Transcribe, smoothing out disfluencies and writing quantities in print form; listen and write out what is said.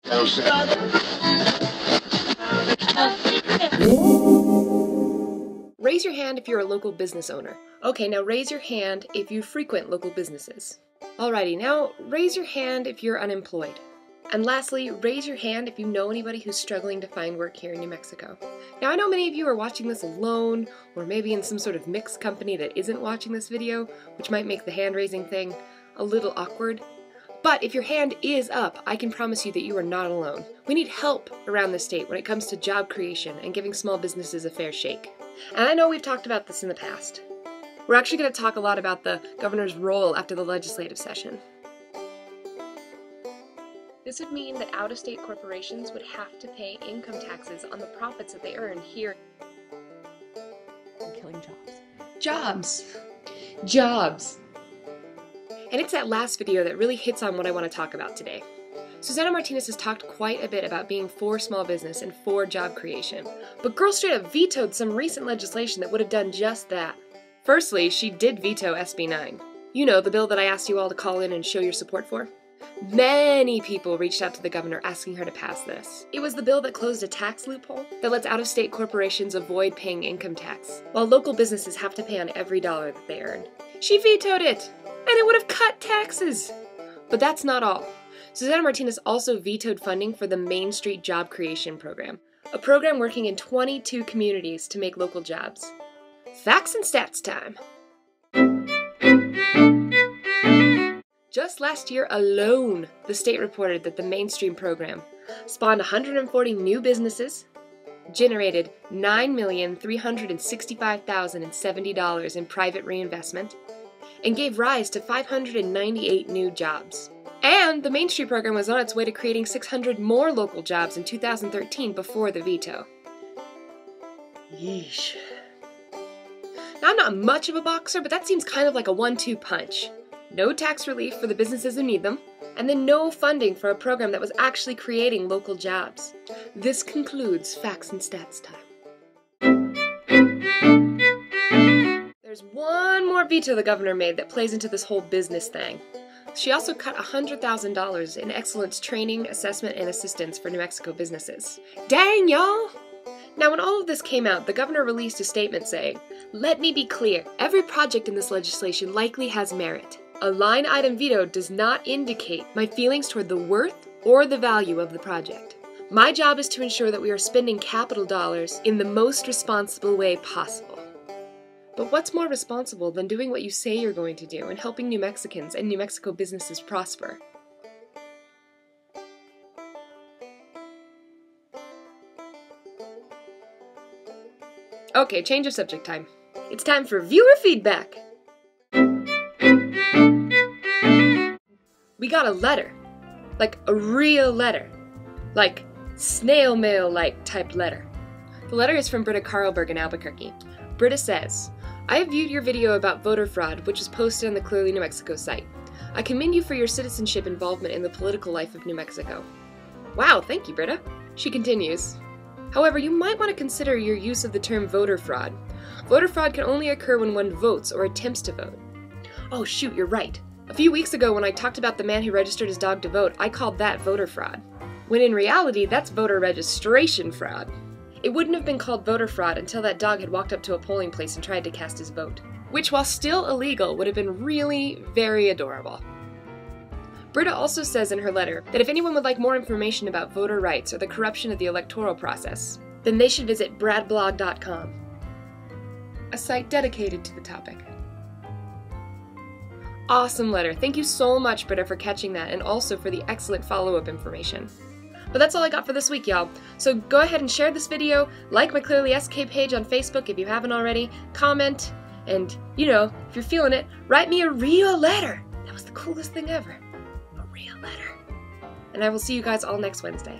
Raise your hand if you're a local business owner. Okay, now raise your hand if you frequent local businesses. Alrighty, now raise your hand if you're unemployed. And lastly, raise your hand if you know anybody who's struggling to find work here in New Mexico. Now I know many of you are watching this alone, or maybe in some sort of mixed company that isn't watching this video, which might make the hand raising thing a little awkward. But if your hand is up, I can promise you that you are not alone. We need help around the state when it comes to job creation and giving small businesses a fair shake. And I know we've talked about this in the past. We're actually going to talk a lot about the governor's role after the legislative session. This would mean that out-of-state corporations would have to pay income taxes on the profits that they earn here. And killing jobs. Jobs! Jobs! And it's that last video that really hits on what I want to talk about today. Susana Martinez has talked quite a bit about being for small business and for job creation, but girl straight up vetoed some recent legislation that would have done just that. Firstly, she did veto SB 9. You know, the bill that I asked you all to call in and show your support for. Many people reached out to the governor asking her to pass this. It was the bill that closed a tax loophole that lets out-of-state corporations avoid paying income tax, while local businesses have to pay on every dollar that they earn. She vetoed it, and it would have cut taxes. But that's not all. Susana Martinez also vetoed funding for the Mainstreet job creation program, a program working in 22 communities to make local jobs. Facts and stats time. Just last year alone, the state reported that the Mainstreet program spawned 140 new businesses, generated $9,365,070 in private reinvestment, and gave rise to 598 new jobs. And the Mainstreet program was on its way to creating 600 more local jobs in 2013 before the veto. Yeesh. Now, I'm not much of a boxer, but that seems kind of like a 1-2 punch. No tax relief for the businesses who need them, and then no funding for a program that was actually creating local jobs. This concludes Facts and Stats time. There's one more veto the governor made that plays into this whole business thing. She also cut $100,000 in excellence training, assessment, and assistance for New Mexico businesses. Dang, y'all! Now, when all of this came out, the governor released a statement saying, "Let me be clear, every project in this legislation likely has merit. A line item veto does not indicate my feelings toward the worth or the value of the project. My job is to ensure that we are spending capital dollars in the most responsible way possible." But what's more responsible than doing what you say you're going to do and helping New Mexicans and New Mexico businesses prosper? Okay, change of subject time. It's time for viewer feedback. We got a letter. Like a real letter. Like snail mail-like type letter. The letter is from Britta Carlberg in Albuquerque. Britta says, "I have viewed your video about voter fraud, which was posted on the Clearly New Mexico site. I commend you for your citizenship involvement in the political life of New Mexico." Wow, thank you, Britta. She continues, "However, you might want to consider your use of the term voter fraud. Voter fraud can only occur when one votes or attempts to vote." Oh shoot, you're right. A few weeks ago when I talked about the man who registered his dog to vote, I called that voter fraud. When in reality, that's voter registration fraud. It wouldn't have been called voter fraud until that dog had walked up to a polling place and tried to cast his vote. Which, while still illegal, would have been really very adorable. Britta also says in her letter that if anyone would like more information about voter rights or the corruption of the electoral process, then they should visit bradblog.com, a site dedicated to the topic. Awesome letter. Thank you so much, Britta, for catching that and also for the excellent follow-up information. But that's all I got for this week, y'all. So go ahead and share this video, like my Clearly SK page on Facebook if you haven't already, comment, and, you know, if you're feeling it, write me a real letter. That was the coolest thing ever. A real letter. And I will see you guys all next Wednesday.